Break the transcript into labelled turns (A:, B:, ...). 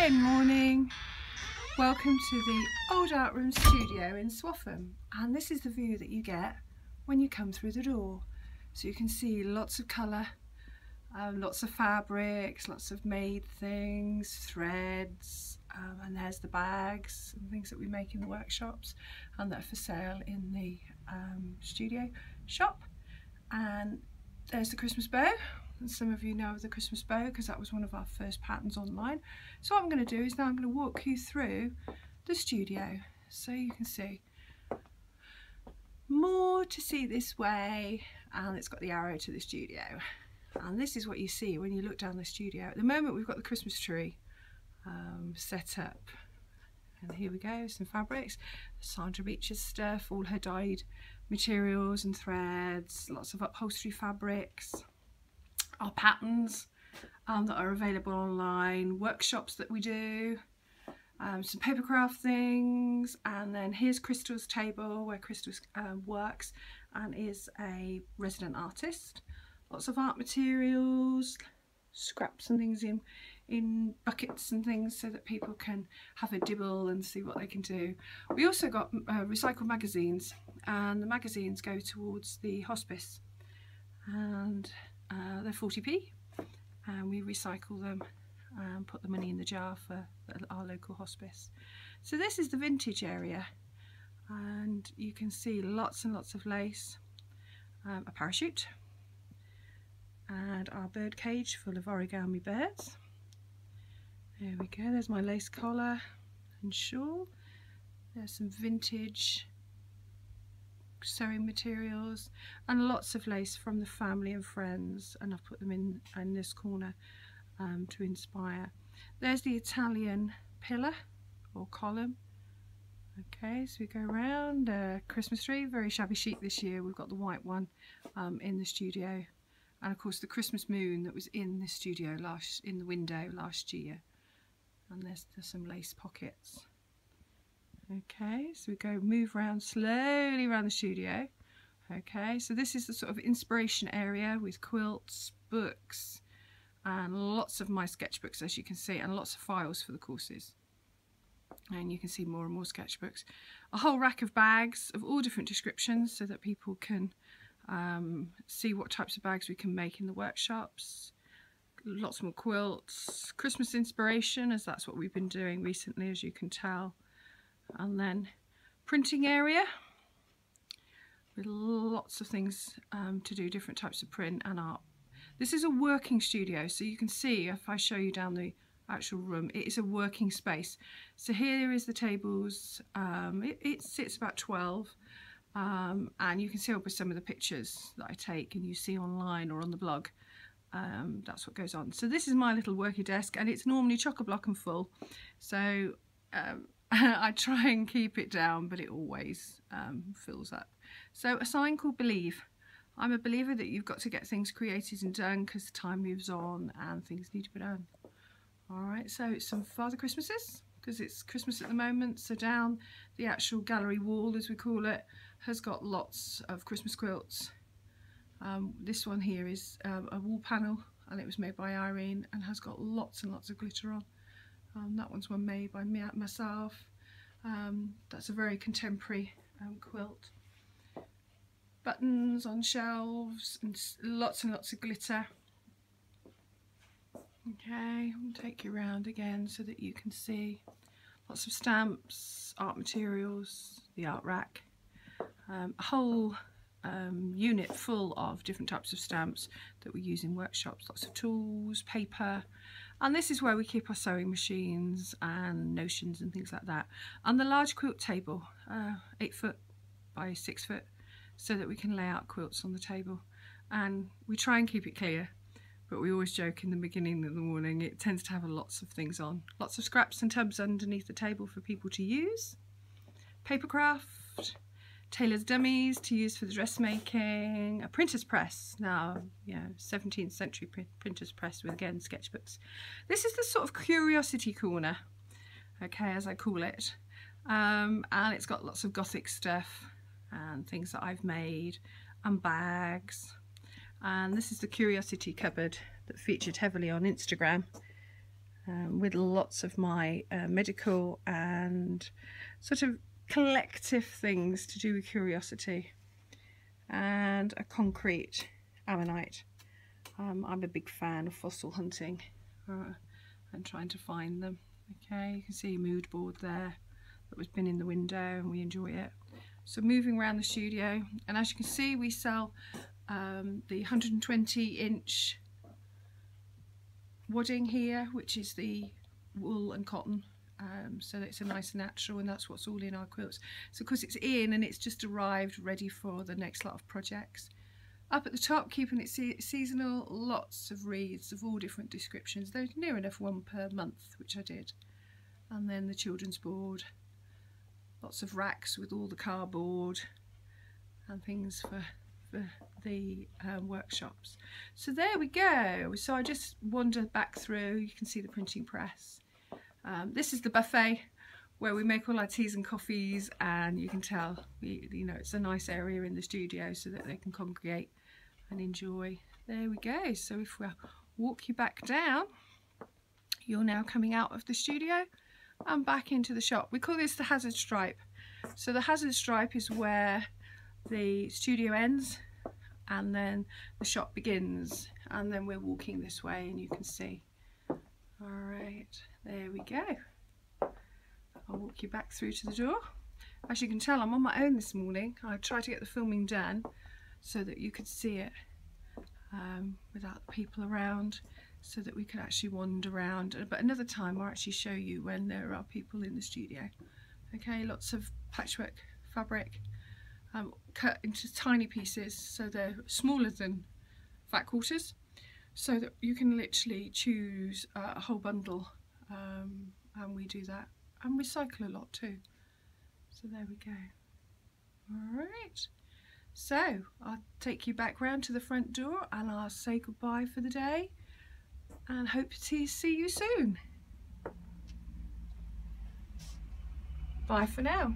A: Good morning. Welcome to the Old Art Room studio in Swaffham, and this is the view that you get when you come through the door. So you can see lots of colour, lots of fabrics, lots of made things, threads, and there's the bags and things that we make in the workshops and that are for sale in the studio shop. And there's the Christmas bow. And some of you know of the Christmas bow because that was one of our first patterns online. So what I'm going to do is now I'm going to walk you through the studio so you can see more to see this way, and it's got the arrow to the studio. And this is what you see when you look down the studio. At the moment we've got the Christmas tree set up, and here we go, some fabrics, Sandra Beach's stuff, all her dyed materials and threads, lots of upholstery fabrics, our patterns that are available online, workshops that we do, some paper craft things, and then here's Crystal's table where Crystal works and is a resident artist. Lots of art materials, scraps and things in buckets and things so that people can have a dibble and see what they can do. We also got recycled magazines, and the magazines go towards the hospice, and they're 40p, and we recycle them and put the money in the jar for our local hospice. So this is the vintage area, and you can see lots and lots of lace, a parachute, and our bird cage full of origami birds. There we go, there's my lace collar and shawl. There's some vintage sewing materials and lots of lace from the family and friends, and I've put them in this corner to inspire. There's the Italian pillar or column. Okay, so we go around Christmas tree, very shabby chic this year. We've got the white one in the studio, and of course the Christmas moon that was in the studio in the window last year. And there's some lace pockets. Okay, so we move around slowly around the studio. Okay, so this is the sort of inspiration area with quilts, books, and lots of my sketchbooks, as you can see, and lots of files for the courses. And you can see more and more sketchbooks. A whole rack of bags of all different descriptions so that people can see what types of bags we can make in the workshops. Lots more quilts, Christmas inspiration, as that's what we've been doing recently, as you can tell. And then printing area with lots of things to do, different types of print and art. This is a working studio, so you can see if I show you down the actual room, it is a working space. So here is the tables. It sits about 12, and you can see up with some of the pictures that I take and you see online or on the blog. That's what goes on. So this is my little working desk, and it's normally chock-a-block and full, so I try and keep it down, but it always fills up. So a sign called Believe. I'm a believer that you've got to get things created and done because time moves on and things need to be done. Alright, so it's some Father Christmases because it's Christmas at the moment. So down the actual gallery wall, as we call it, has got lots of Christmas quilts. This one here is a wall panel, and it was made by Irene and has got lots and lots of glitter on. That one's one made by myself. That's a very contemporary quilt. Buttons on shelves and lots of glitter. Okay, I'll take you around again so that you can see lots of stamps, art materials, the art rack, a whole unit full of different types of stamps that we use in workshops, lots of tools, paper, and this is where we keep our sewing machines and notions and things like that. And the large quilt table, 8 foot by 6 foot, so that we can lay out quilts on the table. And we try and keep it clear, but we always joke in the beginning of the morning it tends to have lots of things on. Lots of scraps and tubs underneath the table for people to use. Paper craft, tailor's dummies to use for the dressmaking, a printer's press, now, you know, 17th century printer's press with, again, sketchbooks. This is the sort of curiosity corner, okay, as I call it, and it's got lots of gothic stuff and things that I've made, and bags. And this is the curiosity cupboard that featured heavily on Instagram. with lots of my medical and sort of collective things to do with curiosity, and a concrete ammonite. I'm a big fan of fossil hunting and trying to find them. Okay, you can see a mood board there that was been in the window, and we enjoy it. So moving around the studio, and as you can see, we sell the 120-inch wadding here, which is the wool and cotton, so that it's a nice natural, and that's what's all in our quilts. So because it's in and it's just arrived ready for the next lot of projects. Up at the top, keeping it seasonal, lots of wreaths of all different descriptions. There's near enough one per month, which I did. And then the children's board, lots of racks with all the cardboard and things for the workshops. So there we go. So I just wandered back through. You can see the printing press. This is the buffet where we make all our teas and coffees, and you can tell, you know, it's a nice area in the studio so that they can congregate and enjoy. There we go. So if we walk you back down, you're now coming out of the studio and back into the shop. We call this the hazard stripe. So the hazard stripe is where the studio ends and then the shop begins, and then we're walking this way and you can see. All right, there we go. I'll walk you back through to the door. As you can tell, I'm on my own this morning. I tried to get the filming done so that you could see it without the people around, so that we could actually wander around. But another time I'll actually show you when there are people in the studio. Okay, lots of patchwork fabric, cut into tiny pieces so they're smaller than fat quarters, so that you can literally choose a whole bundle, and we do that and recycle a lot too. So there we go. All right, so I'll take you back round to the front door and I'll say goodbye for the day and hope to see you soon. Bye for now.